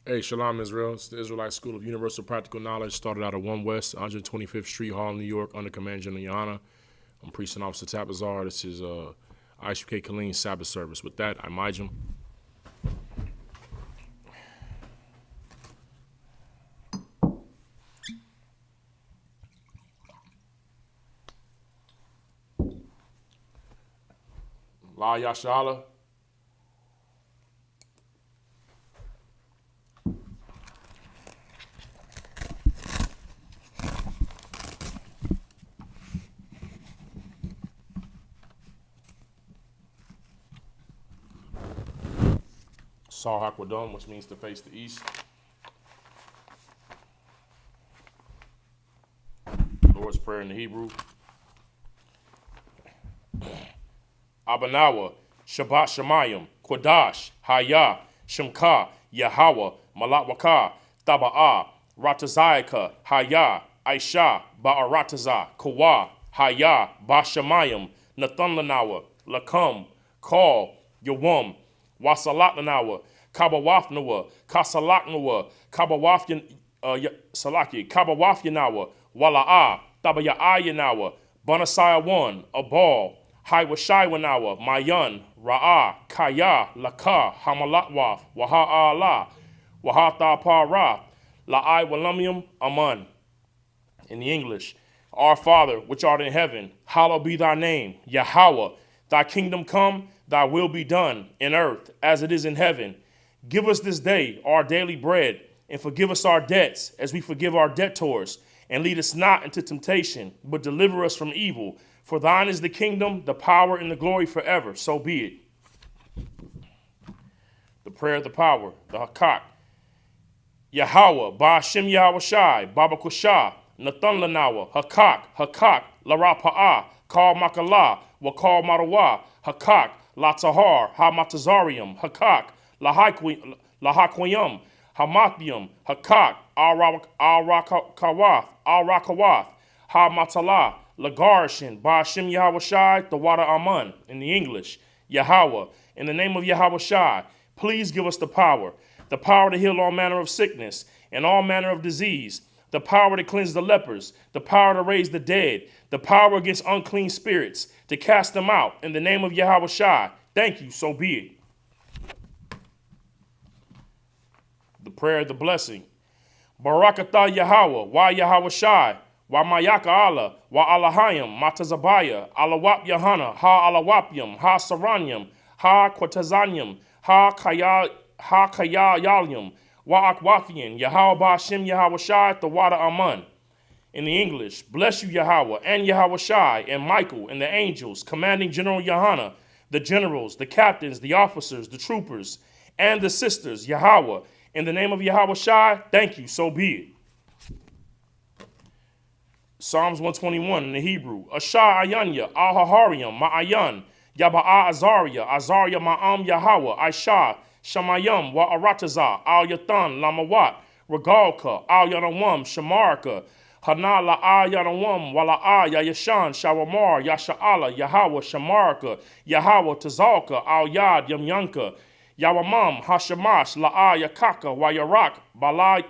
Hey, Shalom Israel. It's the Israelite School of Universal Practical Knowledge, started out at 1 West, 125th Street, Harlem, New York, under Command General Yana. I'm Priest and Officer Tabazar. This is ISUPK Killeen Sabbath service. With that, I'm Mijam. La Yashala. Sar Hakwadom, which means to face the east. Lord's Prayer in the Hebrew. Abanawa, Shabbat Shemayim, Kodash, Haya, Shemka, Yahweh, Malak Taba'a, Ratazayaka, Haya, Aisha, Ba'arataza, Kawa, Haya, Bashamayim, Nathan Lakam, Call, Yawam, Wasalatanawa, Kabawafnawa, Kasalaknawa, Kabawafyanawa, Wala'a, Tabaya'ayanawa, Banasaya 1, Abal, Hiwashaiwanawa, Mayan, Ra'a, Kaya, Laka, Hamalatwaf, Waha'ala, Wahata Para, La'ai Walamium, Aman. In the English, Our Father, which art in heaven, hallowed be thy name, Yahweh. Thy kingdom come, thy will be done, in earth as it is in heaven. Give us this day our daily bread, and forgive us our debts, as we forgive our debtors. And lead us not into temptation, but deliver us from evil. For thine is the kingdom, the power, and the glory forever. So be it. The prayer of the power, the Hakak. Yahweh, Ba'ashem Yahweh Shai, Baba Kushah, Nathan Lanawa, Hakak, Larapa'ah, Kal Makalah, Wakal Marawa, Hakak, Latahar, Hamatazarium, Hakak, Lahakwayum, Hamathium, Hakak, Al-Rakawath, Ha-Matalah, Lagarshin, Ba'ashem Yahweh Shai, the water Aman, in the English, Yahweh, in the name of Yahweh Shai, please give us the power to heal all manner of sickness and all manner of disease, the power to cleanse the lepers, the power to raise the dead, the power against unclean spirits, to cast them out, in the name of Yahweh Shai. Thank you, so be it. The prayer of the blessing. Barakatah Yahweh, wa Yahweh Shai, wa Mayaka Allah, wa Alahayim, Matazabaya, Alawap Yahana, ha Alawapyam, ha Saranyam, ha Quatazanyam, ha Kayayalyam, wa Akwafian, Yahweh Ba'ashem Yahweh Shai, the water Aman. In the English, bless you Yahweh, and Yahweh Shai, and Michael, and the angels, commanding General Yahana, the generals, the captains, the officers, the troopers, and the sisters, Yahweh. In the name of Yahweh Shai, thank you, so be it. Psalms 121 in the Hebrew. Ashar Ayanya, Al-Hahariam, Ma'ayan, Yaba'a Azariah, Azariah Ma'am Yahweh, Aisha, Shamayam, Wa'aratazah, Al-Yathan, Lamawat, Regalka, Al-Yanawam, Shamarka, Hana La'a Yanawam, Wala'a Yayashan, Shawamar, Yasha'ala, Yahweh, Shamarka, Yahweh, Tazalka, Al-Yad, Yamyanka, Yawamam, Hashamash, La'a Yakaka, Wayarak, Bala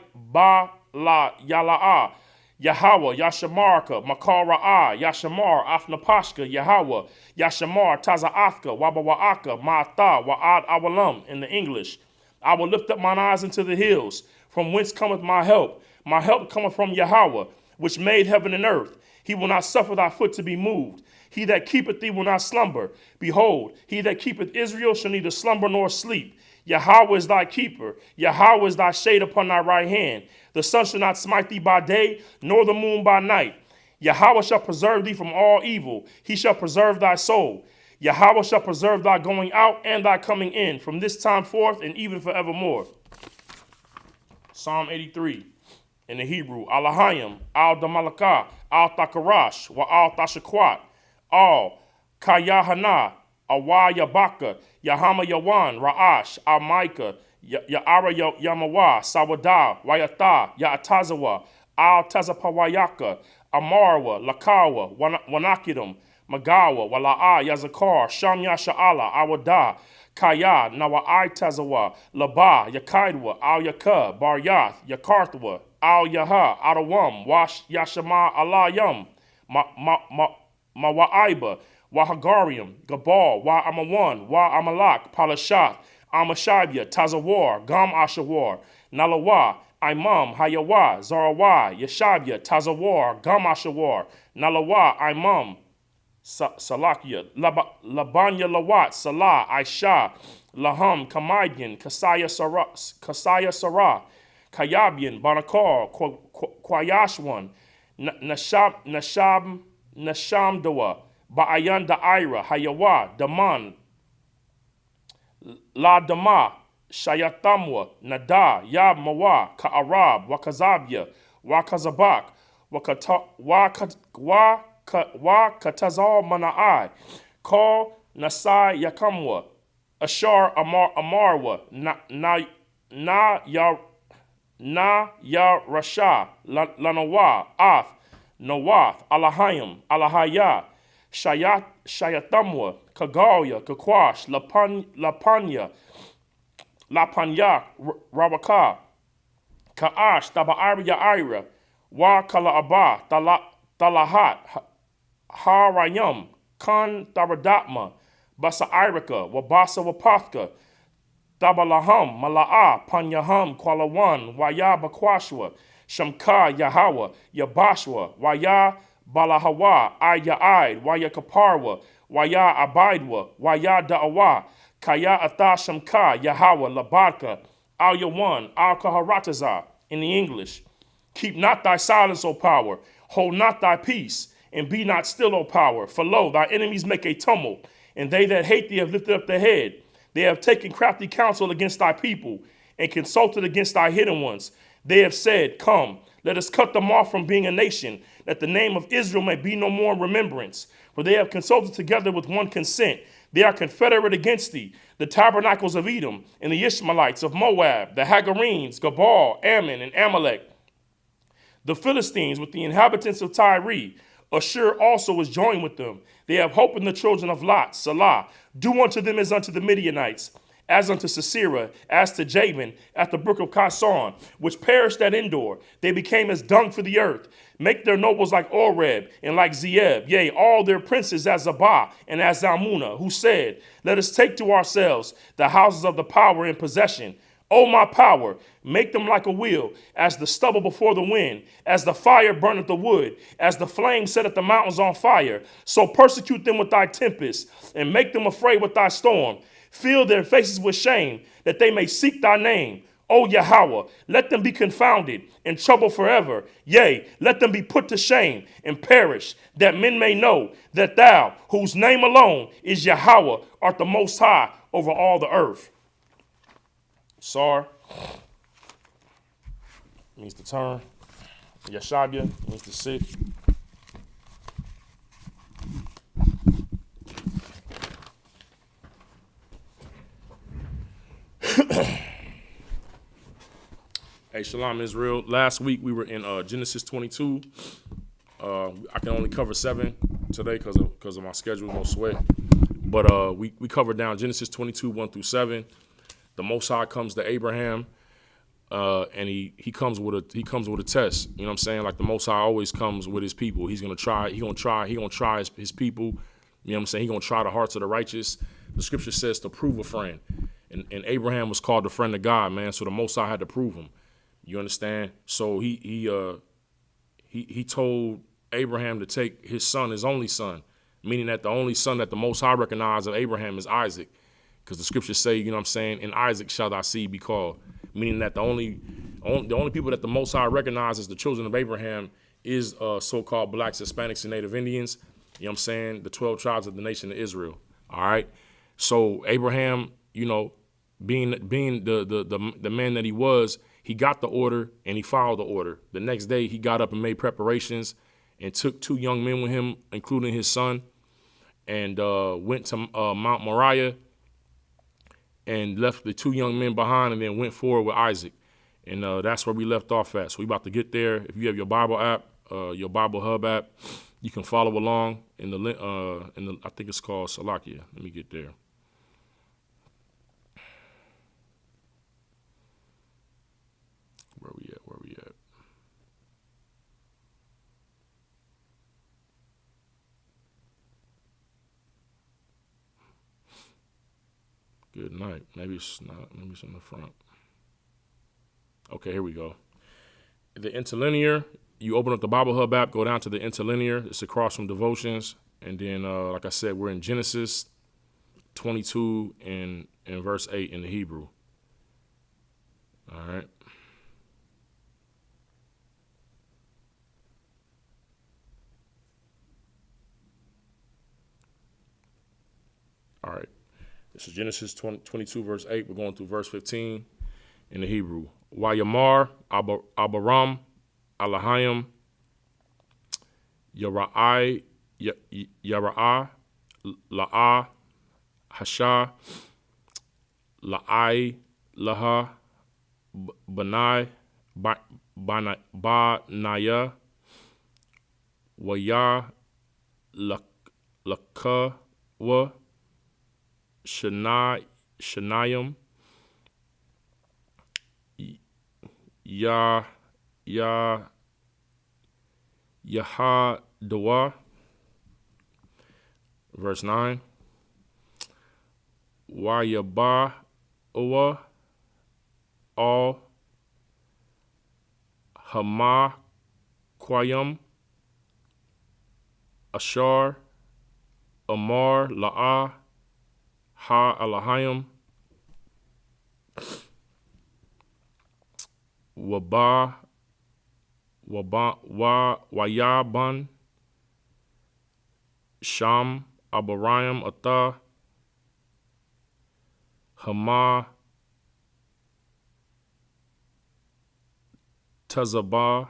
Yala'a, Yahweh, Yashamarka, Makara'ah, Yashamar, Afnapashka, Yahweh, Yashamar, Taza'athka, Wabawa'aka, Ma'atha, Wa'ad Awalam, in the English. I will lift up mine eyes into the hills, from whence cometh my help. My help cometh from Yahweh, which made heaven and earth. He will not suffer thy foot to be moved. He that keepeth thee will not slumber. Behold, he that keepeth Israel shall neither slumber nor sleep. Yahweh is thy keeper. Yahweh is thy shade upon thy right hand. The sun shall not smite thee by day, nor the moon by night. Yahweh shall preserve thee from all evil. He shall preserve thy soul. Yahweh shall preserve thy going out and thy coming in, from this time forth and even forevermore. Psalm 83. In the Hebrew, Alahayim, Al-Damalakah, Al-Thakarash, Wa Al-Tashakwat, Al-Kayahana, Awayabaka, Yahama Yawan, Ra'ash, Al-Maika, Ya'ara Yamawa, Sawada, Wayata, Ya'atazawa, Al-Tazapawayaka, Amarwa, Lakawa, Wanakidum, Magawa, Wala'a, Yazakar, Sham Yasha'ala, Awada, Kaya, Nawa'ai Tazawa, Laba, Yakaidwa, Al Yaka, Bar Yath, Yakarthwa, Al Yaha, Adawam, Wash Yashama Allah Yum, Mawaiba, Wahagarium, Gabal, Wa Amawan, Wa Amalak, Palashath, Amashabia, Tazawar, Gam Ashawar, Nalawa, Imam, Hayawa, Zarawa, Yeshabia, Tazawar, Gam Ashawar, Nalawa, Imam, Salakia, Labanya Lawat, Salah, Aisha, Laham, Kamaidian, Kasaya Sarah, Kayabian, Banakar, Kwayashwan, Nashamdawa, Ba'ayan Da'ira, Hayawa, Daman, La Dama, Shayatamwa, Nada, Yab Mawa, Ka'arab, Wakazabia, Wakazabak, Wakatazal Mana'ai, Kal Nasai Yakamwa, Ashar Amarwa, Na Ya Rasha, Lanawa, Ath, Nawath, Alahayim, Alahaya, Shayatamwa, Kagalia, Kakwash, Lapanya, Rawaka, Ka'ash, Taba'ira Ira, Wa Kala'aba, Talahat, Harayam, Kan Taradatma, Basa Irika, Wabasa Wapathka, Tabalaham, Mala'a, Panyaham, Kwalawan, Waya Bakwashwa, Shamka, Yahawa, Yabashwa, Waya Balahawa, Ayaid, Waya Kaparwa, Waya Abaidwa, Waya Da'awa, Kaya Atha Shamka, Yahawa, Labaka, Al Yawan, Al Kaharataza, in the English. Keep not thy silence, O power, hold not thy peace, and be not still, O power. For lo, thy enemies make a tumult, and they that hate thee have lifted up their head. They have taken crafty counsel against thy people, and consulted against thy hidden ones. They have said, come, let us cut them off from being a nation, that the name of Israel may be no more in remembrance. For they have consulted together with one consent. They are confederate against thee, the tabernacles of Edom, and the Ishmaelites of Moab, the Hagarenes, Gabal, Ammon, and Amalek, the Philistines with the inhabitants of Tyre. Ashur also is joined with them. They have hope in the children of Lot, Salah. Do unto them as unto the Midianites, as unto Sisera, as to Jabin, at the brook of Kison, which perished at Endor. They became as dung for the earth. Make their nobles like Oreb and like Zeeb, yea, all their princes as Zabah and as Zalmunna, who said, let us take to ourselves the houses of the power in possession. O my power, make them like a wheel, as the stubble before the wind, as the fire burneth the wood, as the flame setteth the mountains on fire. So persecute them with thy tempest, and make them afraid with thy storm. Fill their faces with shame, that they may seek thy name. O Yahweh, let them be confounded and troubled forever. Yea, let them be put to shame and perish, that men may know that thou, whose name alone is Yahweh, art the most high over all the earth. Sar means to turn. Yashabia means to sit. Hey, Shalom Israel. Last week we were in Genesis 22. I can only cover 7 today because of my schedule, no sweat. But we covered down Genesis 22, 1 through 7. The Most High comes to Abraham, and he comes with a test. You know what I'm saying? Like the Most High always comes with his people. He's gonna try his people. You know what I'm saying? He's gonna try the hearts of the righteous. The scripture says to prove a friend. And Abraham was called the friend of God, man. So the Most High had to prove him. You understand? So he told Abraham to take his son, his only son, meaning that the only son that the Most High recognized of Abraham is Isaac. Because the scriptures say, you know what I'm saying, in Isaac shall thy seed be called. Meaning that the only people that the Most High recognizes the children of Abraham is so-called blacks, Hispanics, and Native Indians. You know what I'm saying? The 12 tribes of the nation of Israel. All right? So Abraham, you know, being the man that he was, he got the order and he followed the order. The next day he got up and made preparations and took 2 young men with him, including his son, and went to Mount Moriah, and left the 2 young men behind and then went forward with Isaac. And that's where we left off at. So we about to get there. If you have your Bible app, your Bible Hub app, You can follow along in the I think it's called Salakia. Let me get there. Where we at? Good night. Maybe it's not. Maybe it's in the front. Okay, here we go. The interlinear, you open up the Bible Hub app, go down to the interlinear. It's across from devotions. And then, like I said, we're in Genesis 22 and verse 8 in the Hebrew. All right. All right. This is Genesis 22, verse 8. We're going through verse 15 in the Hebrew. Wayamar, Abaram, Alahayim, Yara'ai, La'ah, Hasha, La'ai, Laha, Banai, Banaya, Waya, Lakawa, Shanayim, Yahadawa, verse 9, Wayabawa, all, Hamaquayim, Ashar, Amar, La'ah, Ha Alahayim, Wayaban, Sham, Abarayim, Atah, Hama, Tazabah,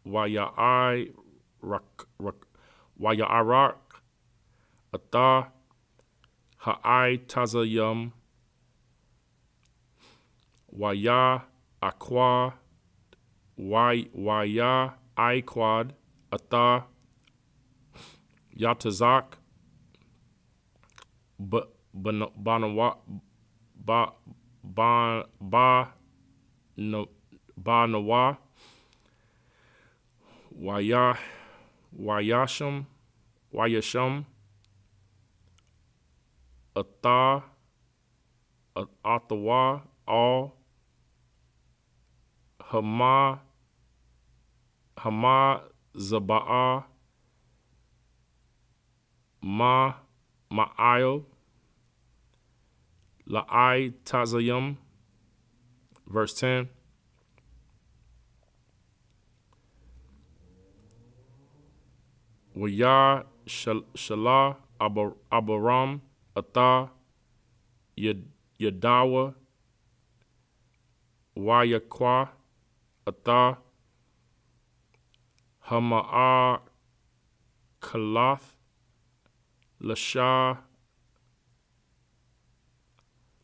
Wayarak, Atah, Ha'ai Tazayam, Waya Aqua, Waya Iquad, Atha, Yatazak, Banawa, Banawa, Wayasham, Atha, Atawa, all, Hama Zaba'a, Ma'il, La'ai Tazayim, verse 10. Waya Shalah Abaram, Atha, Yadawa, Wayakwa, Atha, Hama'a Kalath, Lashah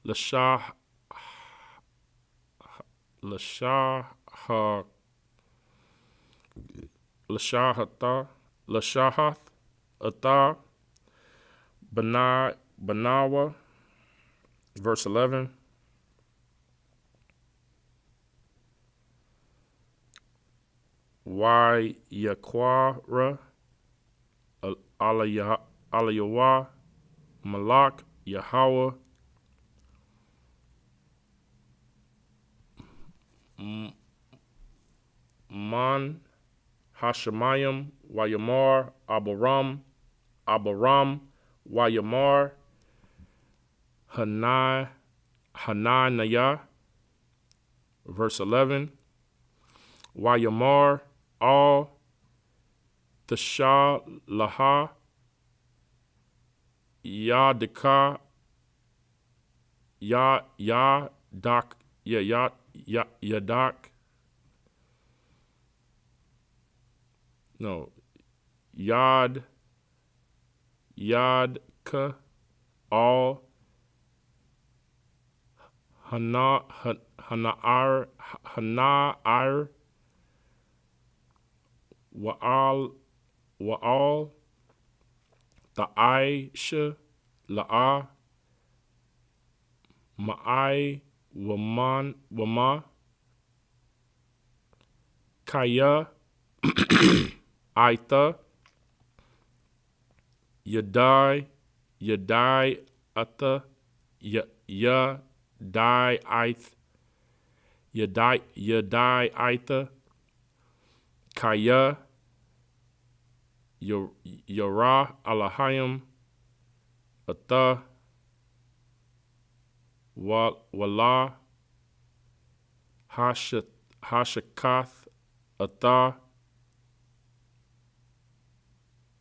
Lashahath, Atha, Banawa, verse 11. Yaquara, Alayawa, Malak, Yahweh, Man, Hashemayim, Wayamar, Abaram, Wayamar, Hananiah, verse 11. Wayamar, all, Tasha Laha, Yadaka, Yadak, no, Yadka, all, Hana'ar, Wa'al Wa'al, Ta'aisha, La'a, Ma'ai, Wama, Kaya, Aitha, Yadai, Atha, Yadai, Aith, Yadai, Aitha, Kaya, Yara, Alahayim, Atha, Wala, Hashakath, Atha,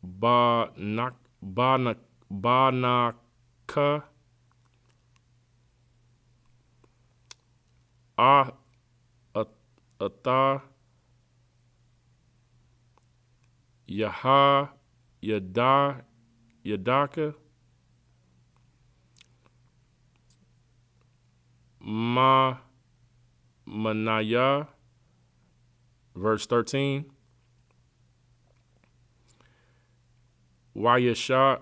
Banaka, Atha, Yaha, Yadaka, Manaya, verse 13. Wayasha,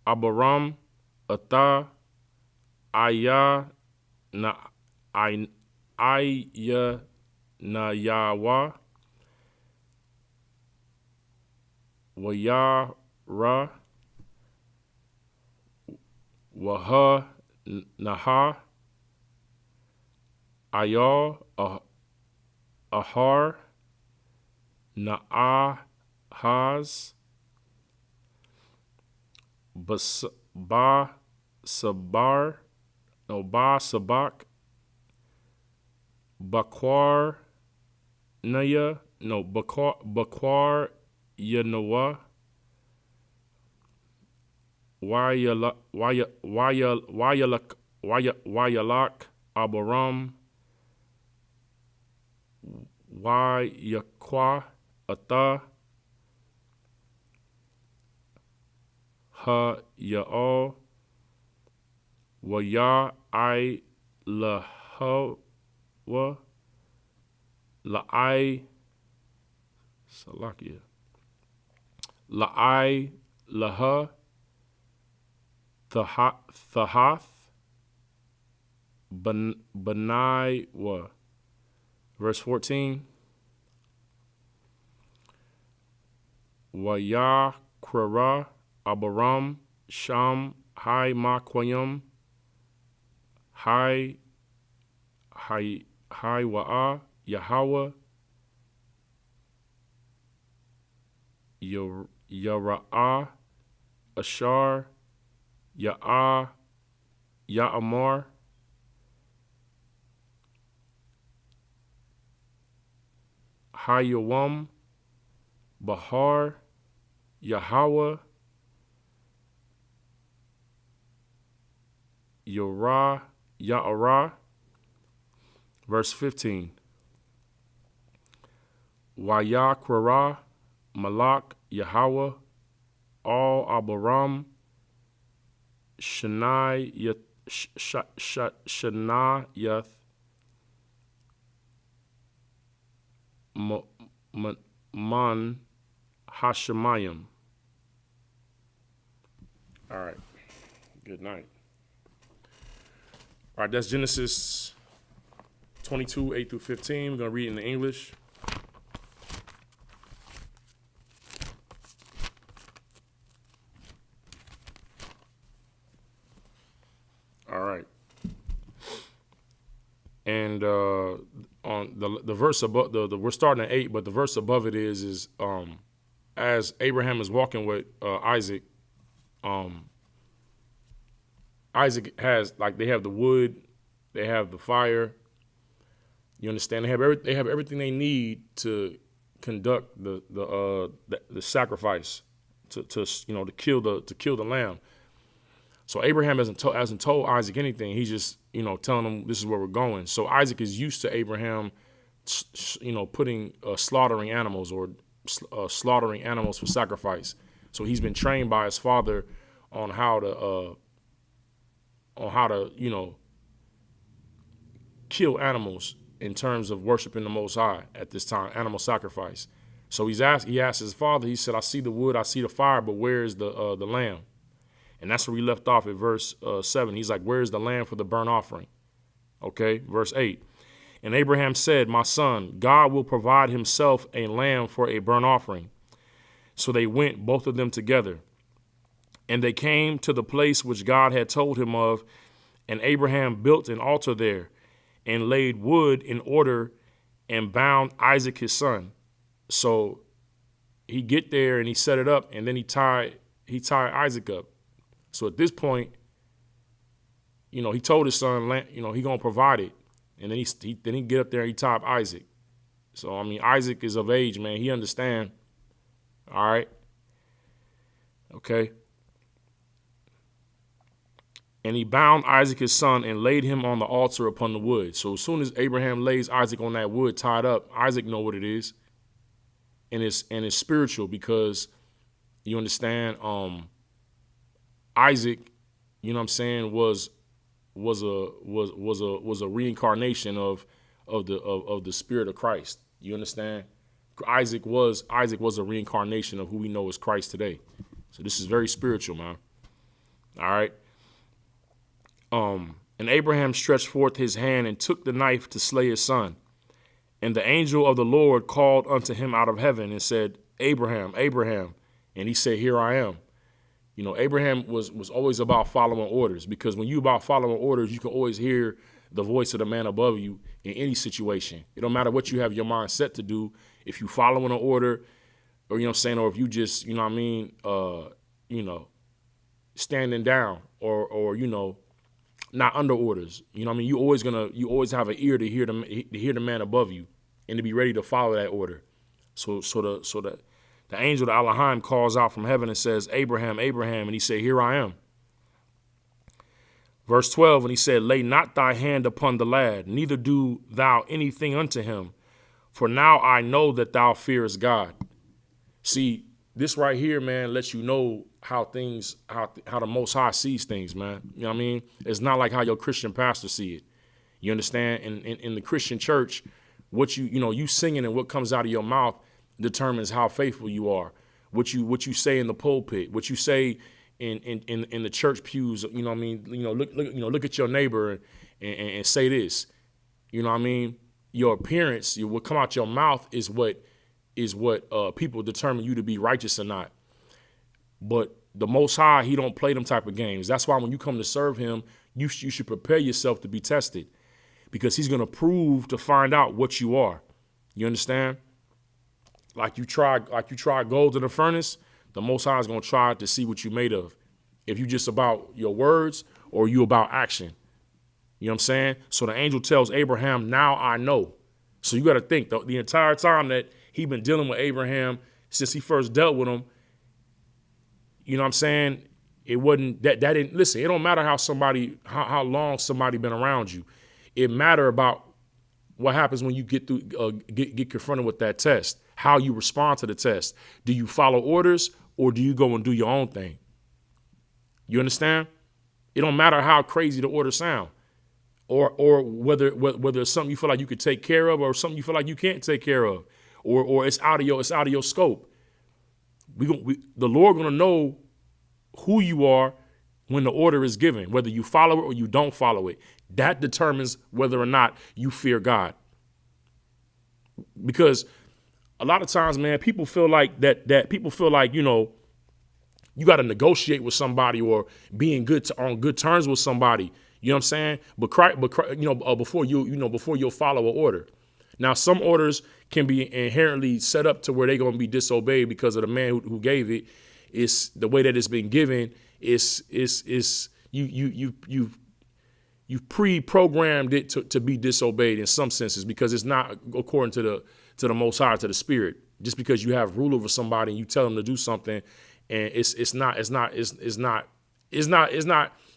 Abaram, Atha, Aya, Nayawa, Wayara, Waha, Naha, Ayal, Ahar, Naahaz, Sabak, Bakwar Naya, Bakwar Yanawa, Wayalak, Abaram, Wayakwa, Atha, Ha Ya'al, Waya I Lahawa, La'ai, Salakia, La'ai Laha, Thahath, Benai Wa. Verse 14. Wayakrara, Abaram, Sham, Hai Makwayam, Hai Wa'a, Yahweh, Yara'ah, Ashar, Ya'amar, Hayawam, Bahar, Yahweh, Ya'ara. Verse 15. Wayakrara, Malak, Yahweh, Al Abaram, Shanayath, Man Hashemayim. All right. Good night. All right, that's Genesis 22, 8 through 15. We're going to read it in English. All right. And on the verse above, we're starting at 8, but the verse above it is as Abraham is walking with Isaac, Isaac has, like, they have the wood, they have the fire. You understand? They have everything they need to conduct the sacrifice to kill the lamb. So Abraham hasn't told Isaac anything. He's just telling him this is where we're going. So Isaac is used to Abraham, putting slaughtering animals or slaughtering animals for sacrifice. So he's been trained by his father on how to kill animals in terms of worshiping the Most High at this time, animal sacrifice. So he asked his father, he said, I see the wood, I see the fire, but where is the lamb? And that's where we left off at verse 7. He's like, where is the lamb for the burnt offering? Okay, verse 8. And Abraham said, my son, God will provide himself a lamb for a burnt offering. So they went, both of them together. And they came to the place which God had told him of, and Abraham built an altar there and laid wood in order and bound Isaac his son. So he get there and he set it up, and then he tied Isaac up. So at this point, he told his son, he gonna provide it, and then he get up there and he tied Isaac. So I mean, Isaac is of age, man. He understand. All right. Okay. And he bound Isaac his son and laid him on the altar upon the wood. So as soon as Abraham lays Isaac on that wood tied up, Isaac know what it is. And it's spiritual, because you understand, Isaac, you know what I'm saying, was a reincarnation of the spirit of Christ. You understand? Isaac was a reincarnation of who we know as Christ today. So this is very spiritual, man. All right. And Abraham stretched forth his hand and took the knife to slay his son. And the angel of the Lord called unto him out of heaven and said, Abraham, Abraham. And he said, here I am. Abraham was always about following orders, because when you about following orders, you can always hear the voice of the man above you in any situation. It don't matter what you have your mind set to do. If you following an order, or, or if you just, standing down or not under orders. You always have an ear to hear the man above you and to be ready to follow that order. So the angel, the Elohim, calls out from heaven and says, Abraham, Abraham. And he said, here I am. Verse 12, and he said, lay not thy hand upon the lad, neither do thou anything unto him. For now I know that thou fearest God. See, this right here, man, lets you know how the Most High sees things, man. You know what I mean? It's not like how your Christian pastor see it. You understand? In the Christian church, what you singing and what comes out of your mouth determines how faithful you are. What you say in the pulpit, what you say in the church pews. You know what I mean? Look at your neighbor and say this. You know what I mean? Your appearance, what come out your mouth is what people determine you to be righteous or not. But the Most High, he don't play them type of games. That's why when you come to serve him, you should prepare yourself to be tested, because he's going to find out what you are. You understand? Like you try gold in a furnace, the Most High is going to try to see what you made of. If you just about your words or you about action. You know what I'm saying? So the angel tells Abraham, now I know. So you got to think, the entire time that he been dealing with Abraham, since he first dealt with him, you know what I'm saying? It wasn't that didn't listen. It don't matter how long somebody been around you. It matter about what happens when you get confronted with that test, how you respond to the test. Do you follow orders or do you go and do your own thing? You understand? It don't matter how crazy the orders sound, or whether it's something you feel like you could take care of or something you feel like you can't take care of, or it's out of your scope. The Lord gonna know who you are when the order is given, whether you follow it or you don't follow it. That determines whether or not you fear God. Because a lot of times, man, people feel like you got to negotiate with somebody or be on good terms with somebody. You know what I'm saying? But before you'll follow an order. Now, some orders can be inherently set up to where they're going to be disobeyed because of the man who gave it. It's the way that it's been given. You've pre-programmed it to be disobeyed in some senses, because it's not according to the Most High, to the Spirit. Just because you have rule over somebody and you tell them to do something, and it's not.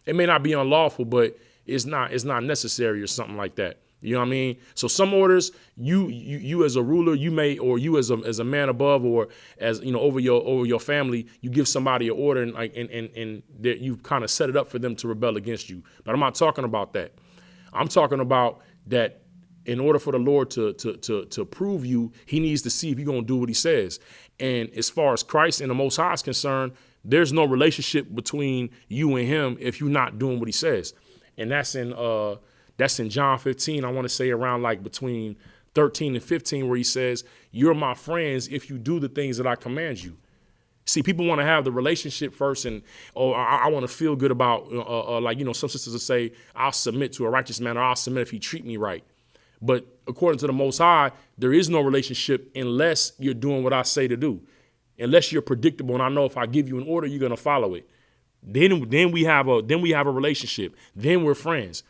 It may not be unlawful, but it's not necessary or something like that. You know what I mean? So some orders, you as a ruler, you may, or you as a man above, or as over your family, you give somebody an order and that you kind of set it up for them to rebel against you. But I'm not talking about that. I'm talking about that in order for the Lord to prove you, he needs to see if you're going to do what he says. And as far as Christ and the Most High is concerned, there's no relationship between you and him if you're not doing what he says. And that's in John 15. I want to say around like between 13 and 15, where he says, you're my friends if you do the things that I command you. See, people want to have the relationship first, and I want to feel good about some sisters will say, I'll submit to a righteous man, or I'll submit if he treat me right. But according to the Most High, there is no relationship unless you're doing what I say to do, unless you're predictable. And I know if I give you an order, you're going to follow it. Then we have a relationship. Then we're friends.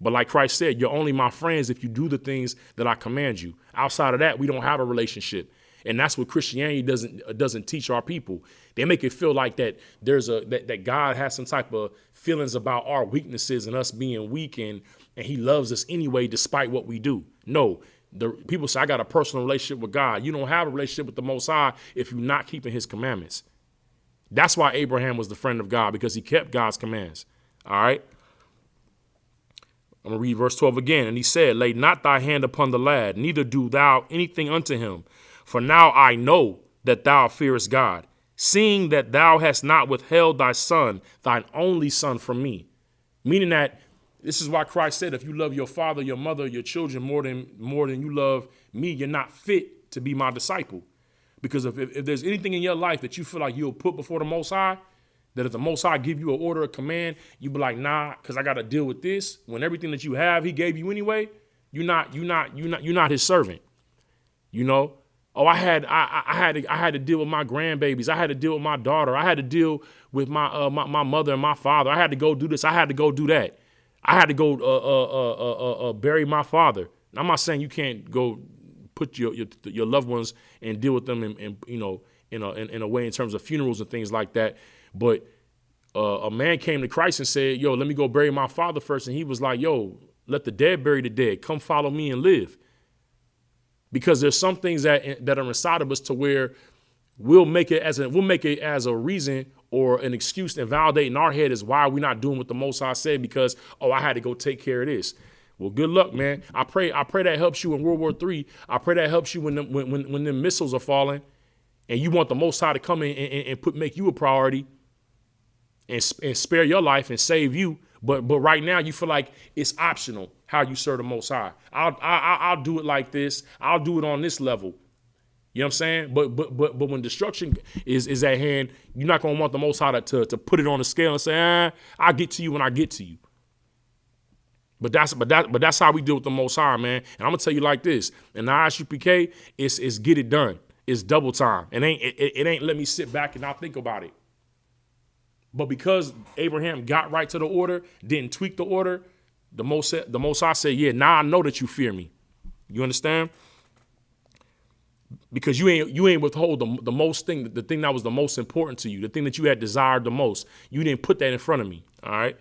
But like Christ said, you're only my friends if you do the things that I command you. Outside of that, we don't have a relationship. And that's what Christianity doesn't teach our people. They make it feel like that that God has some type of feelings about our weaknesses and us being weak, and he loves us anyway despite what we do. No, the people say I got a personal relationship with God. You don't have a relationship with the Most High if you're not keeping his commandments. That's why Abraham was the friend of God, because he kept God's commands. All right. I'm going to read verse 12 again. And he said, lay not thy hand upon the lad, neither do thou anything unto him. For now I know that thou fearest God, seeing that thou hast not withheld thy son, thine only son, from me. Meaning that this is why Christ said, if you love your father, your mother, your children more than you love me, you're not fit to be my disciple. Because if there's anything in your life that you feel like you'll put before the Most High, that if the Most High give you an order, a command, you be like, nah, because I got to deal with this. When everything that you have, he gave you anyway, you're not his servant. You know? Oh, I had to deal with my grandbabies. I had to deal with my daughter. I had to deal with my mother and my father. I had to go do this. I had to go do that. I had to go bury my father. I'm not saying you can't go put your loved ones and deal with them in a way in terms of funerals and things like that. But a man came to Christ and said, yo, let me go bury my father first. And he was like, yo, let the dead bury the dead. Come follow me and live. Because there's some things that are inside of us to where we'll make it as a reason or an excuse and validate in our head is why we're not doing what the Most High said, because, oh, I had to go take care of this. Well, good luck, man. I pray that helps you in World War III. I pray that helps you when the missiles are falling and you want the Most High to come in and make you a priority and spare your life and save you. But right now you feel like it's optional how you serve the Most High. I'll do it like this. I'll do it on this level. You know what I'm saying? But when destruction is at hand, you're not gonna want the Most High to put it on the scale and say, I'll get to you when I get to you. But that's how we deal with the Most High, man. And I'm gonna tell you like this: in the ISUPK, it's get it done. It's double time. It ain't let me sit back and not think about it. But because Abraham got right to the order, didn't tweak the order, the Most High said, yeah, now I know that you fear me. You understand? Because you ain't withhold the thing that was the most important to you, the thing that you had desired the most. You didn't put that in front of me. All right.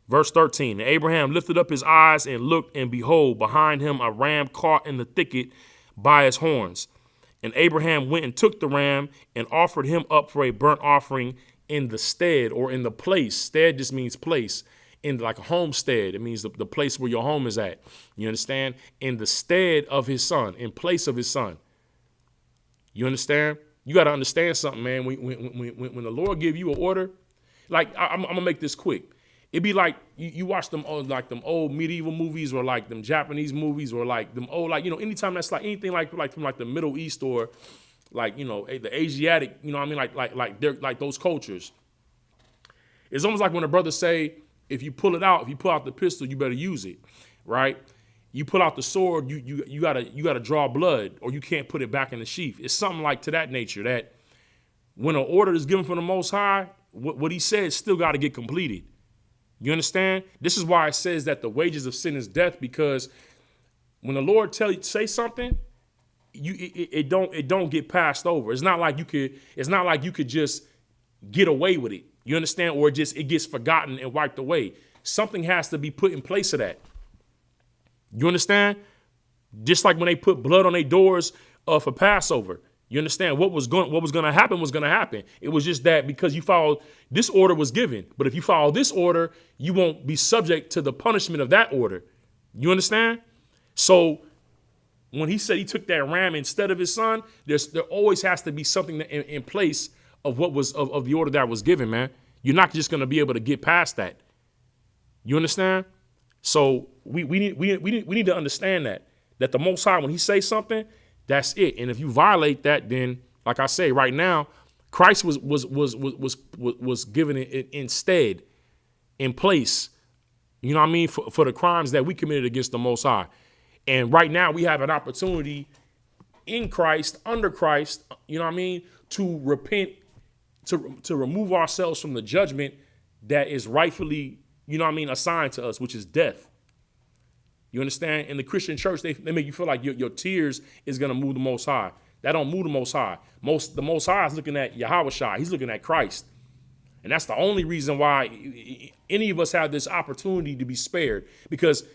Verse 13, and Abraham lifted up his eyes and looked, and behold, behind him a ram caught in the thicket by his horns. And Abraham went and took the ram and offered him up for a burnt offering in the stead, or in the place. Stead just means place. In like a homestead, it means the place where your home is at. You understand? In the stead of his son, in place of his son. You understand? You got to understand something, man. When the Lord give you an order, like I'm gonna make this quick. It'd be like you watch them old medieval movies, or like them Japanese movies, or like them old, like, anytime that's like anything like from like the Middle East, or like, the Asiatic, what I mean, like they're like those cultures. It's almost like when a brother say, if you pull out the pistol, you better use it, right? You pull out the sword, you gotta draw blood, or you can't put it back in the sheath. It's something like to that nature, that when an order is given from the Most High, what he said still got to get completed. You understand? This is why it says that the wages of sin is death, because when the Lord say something, it don't get passed over. It's not like you could just get away with it. You understand? Or it gets forgotten and wiped away. Something has to be put in place of that. You understand? Just like when they put blood on their doors for Passover. You understand? What was going to happen was going to happen. It was just that because you followed, this order was given. But if you follow this order, you won't be subject to the punishment of that order. You understand? So when he said he took that ram instead of his son, there always has to be something in place of what was of the order that was given, man. You're not just going to be able to get past that. You understand? So we need to understand that the Most High, when he says something, that's it. And if you violate that, then like I say, right now, Christ was given it instead, in place. You know what I mean? For the crimes that we committed against the Most High. And right now we have an opportunity in Christ, under Christ, you know what I mean, to repent, to remove ourselves from the judgment that is rightfully, you know what I mean, assigned to us, which is death. You understand? In the Christian church, they make you feel like your tears is going to move the Most High. That don't move the Most High. The Most High is looking at Yahweh Shai. He's looking at Christ. And that's the only reason why any of us have this opportunity to be spared. Because,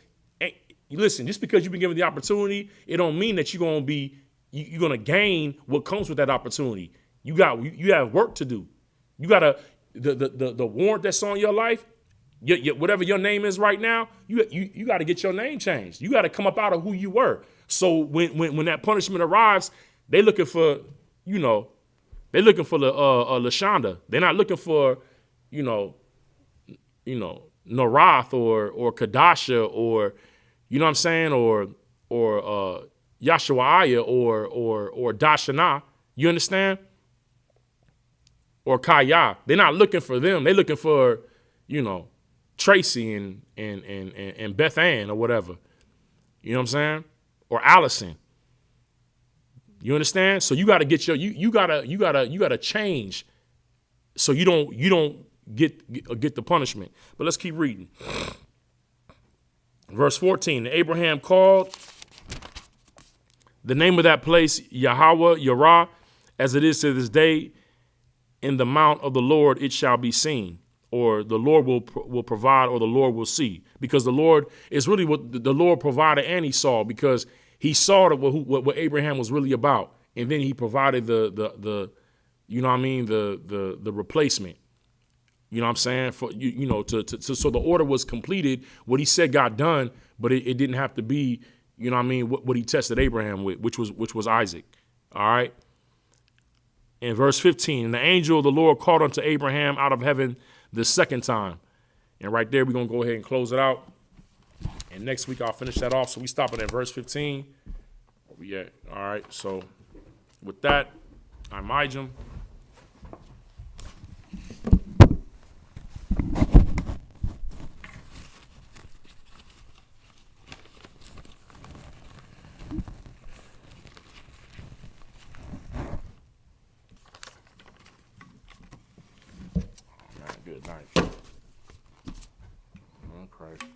listen, just because you've been given the opportunity, it don't mean that you're going to gain what comes with that opportunity. You have work to do. You got the warrant that's on your life, whatever your name is right now, you got to get your name changed. You got to come up out of who you were. So when that punishment arrives, they looking for, you know, they're looking for LaShonda. They're not looking for, you know, Narath or Kadasha or, you know what I'm saying, or Yashawaiah or Dashana. You understand? Or Kaya. They're not looking for them. They're looking for, you know, Tracy and Beth Ann or whatever. You know what I'm saying? Or Allison. You understand? So you got to get you gotta change so you don't get the punishment. But let's keep reading. Verse 14, Abraham called the name of that place Yahweh Yirah, as it is to this day. In the mount of the Lord it shall be seen, or the Lord will provide, or the Lord will see. Because the Lord is really what the Lord provided, and he saw, because he saw what Abraham was really about, and then he provided the you know what I mean, the replacement. You know what I'm saying? For you know, so the order was completed. What he said got done, but it didn't have to be, you know what I mean, what he tested Abraham with, which was Isaac. All right. In verse 15, the angel of the Lord called unto Abraham out of heaven the second time. And right there, we're going to go ahead and close it out. And next week, I'll finish that off. So we stop at verse 15. Where we at? All right. So with that, I'm Ijam. Good night. Okay.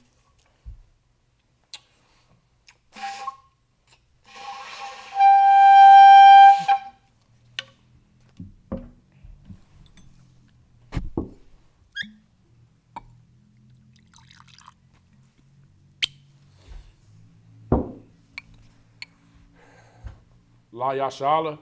La Yashala.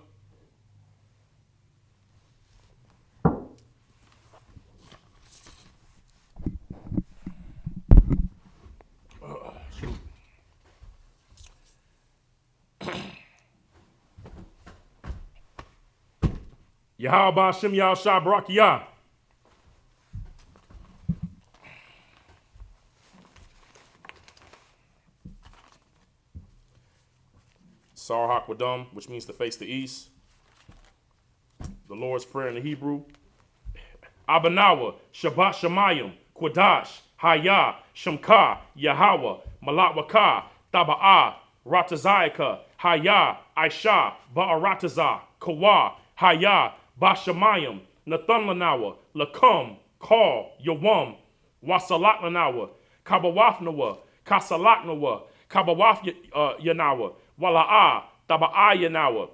Yahweh Hashem Yahweh Shah Barakiyah. Sar Hakwadam, which means to face the east. The Lord's Prayer in the Hebrew. Abanawa, Shabbat Shemayim, Quadash, Hayah, Shemka, Yahweh, Malawaka, Taba'ah, Ratazayaka, Hayah, Aisha, Ba'aratazah, Kawa, Hayah, Bashamayim, Nathan Lanawa, Lakum, Call, Yawam, Wasalat Lanawa, Kabawafnawa, Kasalaknawa, Kabawaf Yanawa, Wala'ah, Taba'ah Yanawa,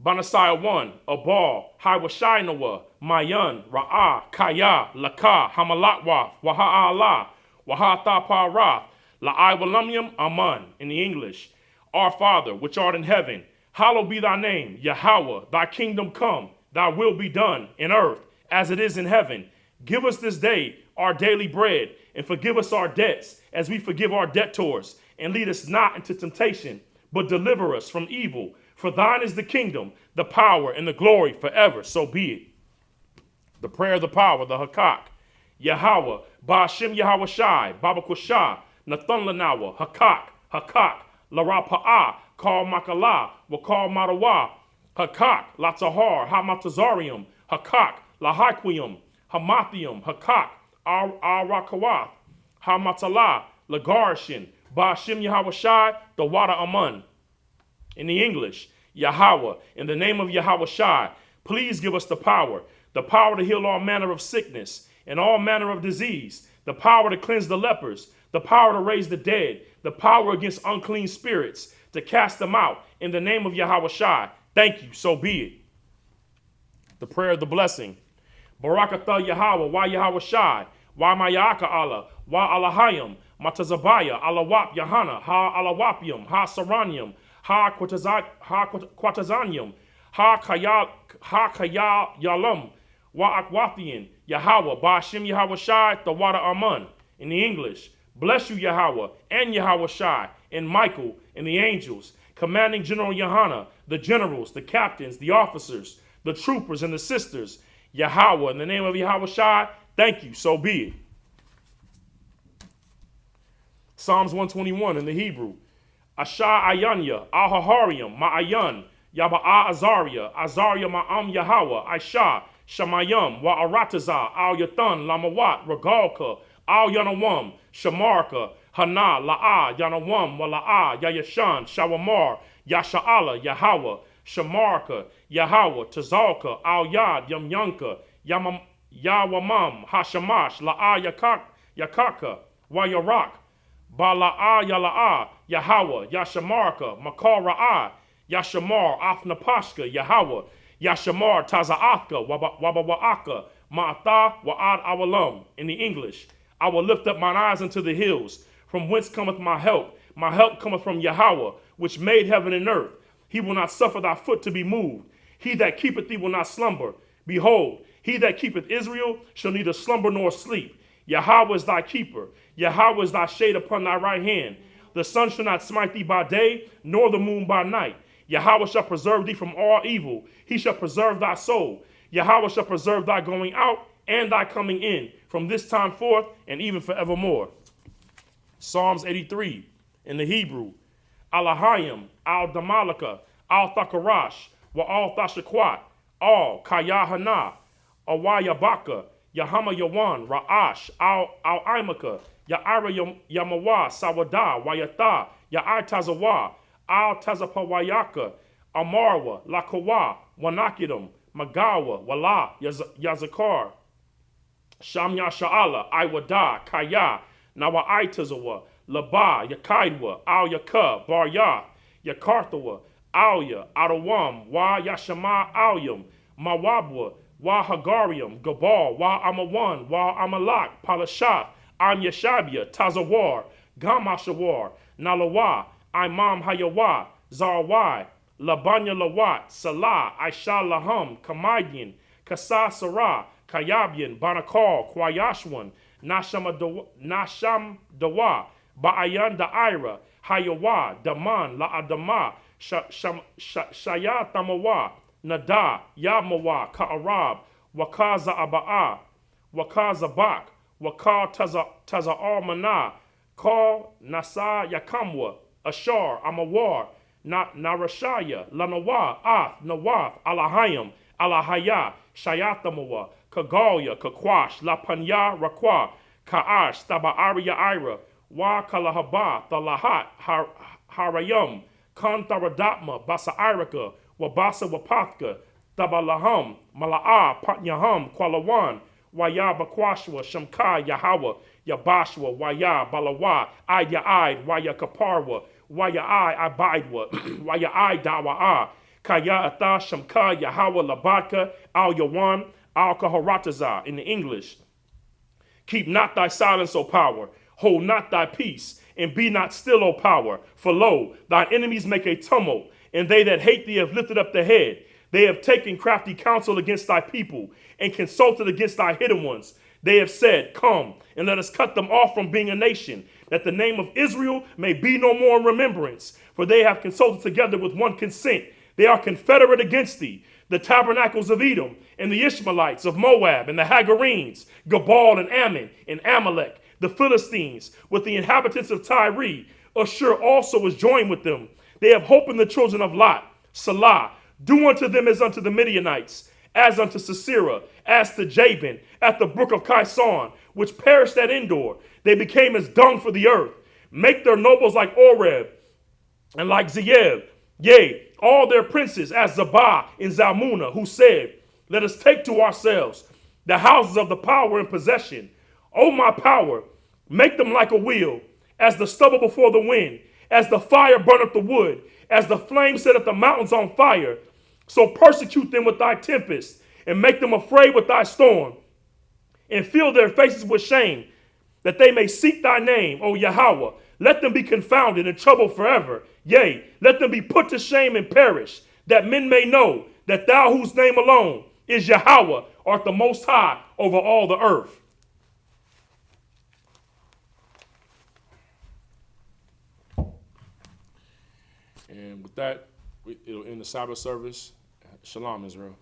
Banasai 1, Abal, Hiwashinawa, Mayan, Ra'ah, Kaya, Laka, Hamalatwa, Waha Allah, Waha Thaparath, La'ai Walumyam, Aman, in the English. Our Father, which art in heaven, hallowed be thy name, Yahweh, thy kingdom come, thy will be done in earth as it is in heaven. Give us this day our daily bread, and forgive us our debts as we forgive our debtors. and lead us not into temptation, but deliver us from evil. For thine is the kingdom, the power, and the glory forever. So be it. The prayer of the power, the Hakak. Yahweh, Ba'ashem Yahweh Shai, Baba Kushah, Nathan Lanawa, Hakak, Larapa'ah, Kal Makala, Wakal Marawa, Hakak, Latahar, Hamatazarium, Hakak, Lahaquium, Hamathium, Hakak, Arakawath, Hamatala, Lagarshin, Ba'ashem Yahweh Shai, the Wada Amun. In the English, Yahweh, in the name of Yahweh Shai, please give us the power to heal all manner of sickness and all manner of disease, the power to cleanse the lepers, the power to raise the dead, the power against unclean spirits, to cast them out in the name of Yahweh Shai. Thank you, so be it. The prayer of the blessing. Barakatha Yahweh, wa Yahweh Shai, wa Mayaka Allah, wa Allahayim, Matazabaya, Alawap Yahana, ha Alawapium, ha Saranium, ha Quatazanium, ha Kaya Yalam, wa Akwathian, Yahweh, Ba'ashem Yahweh Shai, the Wada Amun. In the English, bless you, Yahweh, and Yahweh Shai, and Michael, and the angels, commanding General Yahana, the generals, the captains, the officers, the troopers, and the sisters. Yahweh, in the name of Yahweh Shai, thank you, so be it. Psalms 121 in the Hebrew. Asha Ayanya, Ahaharium, Ma'ayan, Yaba'a Azaria, Azaria Ma'am Yahweh, Aisha, Shamayam, Wa'arataza, Al Yathan, Lamawat, Regalka, Al Yanawam, Shamarka, Hana, La'a, Yanawam, Wala'a, Yayashan, Shawamar, Yasha'ala, Yahweh, Shamarka, Yahweh, Tazalka, Al Yad, Yamyanka, Yawamam, Hashamash, La'a Yakaka, Wayarak, Bala'a Yala'a, Yahweh, Yashamarka, Makar Ra'ah, Yashamar, Afnapashka, Yahweh, Yashamar, Taza'athka, Wabawa'aka, Ma'atha, Wa'ad Awalam. In the English, I will lift up mine eyes unto the hills, from whence cometh my help. My help cometh from Yahweh, which made heaven and earth. He will not suffer thy foot to be moved. He that keepeth thee will not slumber. Behold, he that keepeth Israel shall neither slumber nor sleep. Yahweh is thy keeper. Yahweh is thy shade upon thy right hand. The sun shall not smite thee by day, nor the moon by night. Yahweh shall preserve thee from all evil. He shall preserve thy soul. Yahweh shall preserve thy going out and thy coming in, from this time forth and even forevermore. Psalms 83 in the Hebrew. Alahayim, Al-Damalika, Al-Thakarash, Wa-Al-Thashakwat, Al-Kayahana, Awayabaka, Yahama Yawan, Ra'ash, Al-Imaka, Ya'ira Yamawa, Sawada, Wayatha, Ya'itazawa, Al-Tazapawayaka, Amarwa, Lakawa, Wanakidum, Magawa, Wala, Yazakar, Shamya Sha'ala, Iwada, Kaya, Nawa'itazawa, Laba, Yakaidwa, Al Yaka, Baryath, Yakarthawa, Alya, Adawam, Wa Yashama Alyam, Mawabwa, Wa Hagarium, Gabal, Wa Amawan, Wa Amalak, Palashath, Am Yashabia, Tazawar, Gamashawar, Nalawa, Imam Hayawa, Zarwai, Labanya Lawat, Salah, Aisha Laham, Kamadian, Kasa Sarah, Kayabian, Banakal, Kwayashwan, Nasham Dawa, Ba'ayan Da'ira, Hayawa, Daman, La'adama, Shayatamawa, Nada, Yamawa, Ka'arab, Wakaza Aba'a, Wakaza Bak, Wakal Taza'ar Mana, Kal Nasa Yakamwa, Ashar, Amawar, Narashaya, Lanawa, Ath, Nawath, Alahayim, Alahaya, Shayatamawa, Kagalya, Kakwash, Lapanya, Rakwa, Ka'ash, Taba'ariya Ira, Wa Kalahaba, Thalahat, Harayam, Kantaradatma, Basa Irika, Wabasa Wapathka, Tabalaham, Mala'a, Patnyaham, Kwalawan, Waya Bakwashwa, Shamka, Yahawa, Yabashwa, Waya, Balawa, Aya Id, Waya Kaparwa, Waya I Abidwa, Waya I Dawa'a, Kaya Atha, Shamka, Yahawa, Labaka, Al Yawan, Al Kaharataza. In the English, keep not thy silence, O power, hold not thy peace, and be not still, O power. For lo, thine enemies make a tumult, and they that hate thee have lifted up the head. They have taken crafty counsel against thy people, and consulted against thy hidden ones. They have said, come, and let us cut them off from being a nation, that the name of Israel may be no more in remembrance. For they have consulted together with one consent. They are confederate against thee. The tabernacles of Edom, and the Ishmaelites of Moab, and the Hagarenes, Gabal and Ammon, and Amalek, the Philistines, with the inhabitants of Tyre. Ashur also is joined with them. They have hope in the children of Lot. Salah, do unto them as unto the Midianites, as unto Sisera, as to Jabin, at the brook of Kison, which perished at Endor. They became as dung for the earth. Make their nobles like Oreb, and like Zeeb, yea, all their princes as Zabah and Zalmunna, who said, let us take to ourselves the houses of the power in possession. O my power, make them like a wheel, as the stubble before the wind, as the fire burneth the wood, as the flame setteth the mountains on fire. So persecute them with thy tempest, and make them afraid with thy storm, and fill their faces with shame, that they may seek thy name, O Yahweh. Let them be confounded and troubled forever. Yea, let them be put to shame and perish, that men may know that thou, whose name alone is Yahweh, art the most high over all the earth. And with that, it'll end the Sabbath service. Shalom, Israel.